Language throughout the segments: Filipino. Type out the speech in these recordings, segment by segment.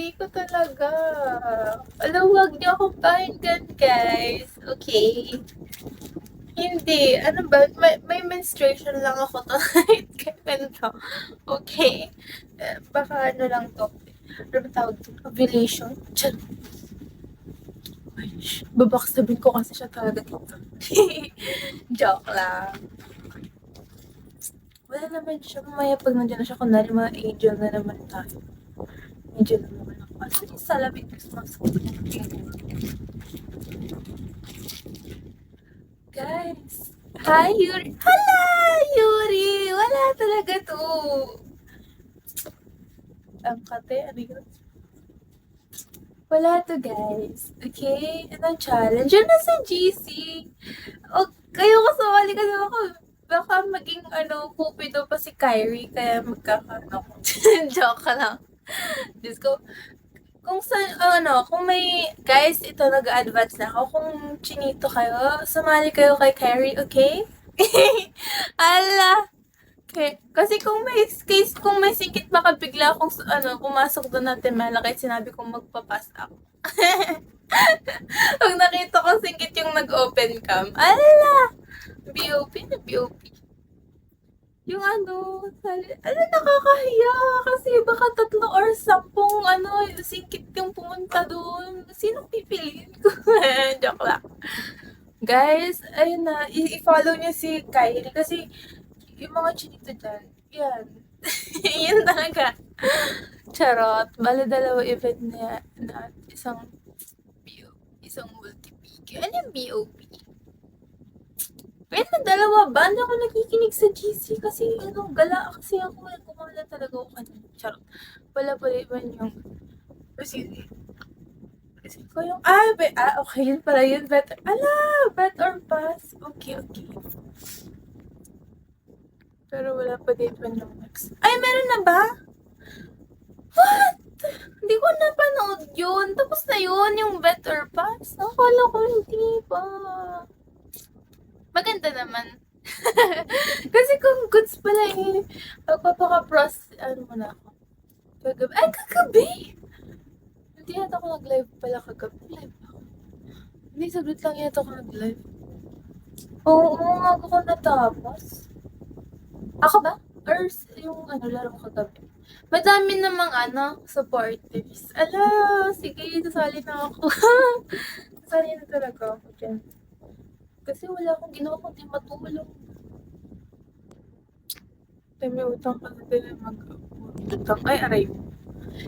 Hindi ko talaga. Alam, wag niyo akong pakinggan, guys. Okay? Hindi. Ano ba? May menstruation lang ako tonight. Kaya ganito. Okay? Baka ano lang to. Ano ba tawag to? Ovulation? Diyan. Babaksabihin ko kasi siya talaga dito. Joke lang. Wala naman siya. Mamaya pag nandiyan na siya, kunwari mga angel na naman tayo. Angel na naman ako. Asan yung salamin Christmas ko? Guys. Hi, Yuri. Hala, Yuri. Wala talaga to. Ang kate, ano yun? Wala to, guys. Okay? Anong challenge? Yun na sa GC. O, kayo kasawali kasi ako. Baka maging, cupido pa si Kyrie. Kaya magkakaroon ako. Joke ka lang. Diyos ko. Kung sa, kung may, guys, ito nag-advance na ako. Kung chinito kayo, sumali kayo kay Kyrie, okay? Ala! Okay. Kasi kung may singkit baka bigla akong, pumasok doon natin malaki, sinabi kong magpa-pass up. Pag nakita ko singkit yung nag-open cam, ala! BOP na BOP. Yung nakakahiya kasi baka 3 or 10 singkit yung pumunta doon. Sinong pipiliin ko? Joke lang. Guys, ayun na, i-follow niyo si Kylie kasi yung mga chinito dyan, yan. Yun talaga. Charot. Bala dalawa event na isang isang multi-peak. Ano yung BOP? Wait, dalawa ba? Hindi ako nakikinig sa GC kasi gala kasi ako. Kumala talaga ako kanina. Charot. Wala pala iba yung kasi ko yung, okay, yun pala yun. Bet, bet or pass. Okay. Pero wala pa din pa yung next. Ay, meron na ba? What? Hindi ko napanood yun. Tapos na yun, yung bet or pass. Akala ko hindi pa. Maganda naman. Kasi kung goods pala magpapaka-pros, muna ako. Kagabi. Ay, kagabi! Hindi yata ako nag-live pala kagabi. Live ako. Hindi, saglit lang yata ako nag-live. Oo, umaga ko natapos. Ako ba? Or yung laro kagabi? Madami namang supporters. Ala, sige, sasali na ako. Sasali na talaga ako dyan. Kasi wala akong ginawa kundi matulog. May utang ka na din mag-utang. Ay, aray.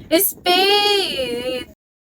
Space!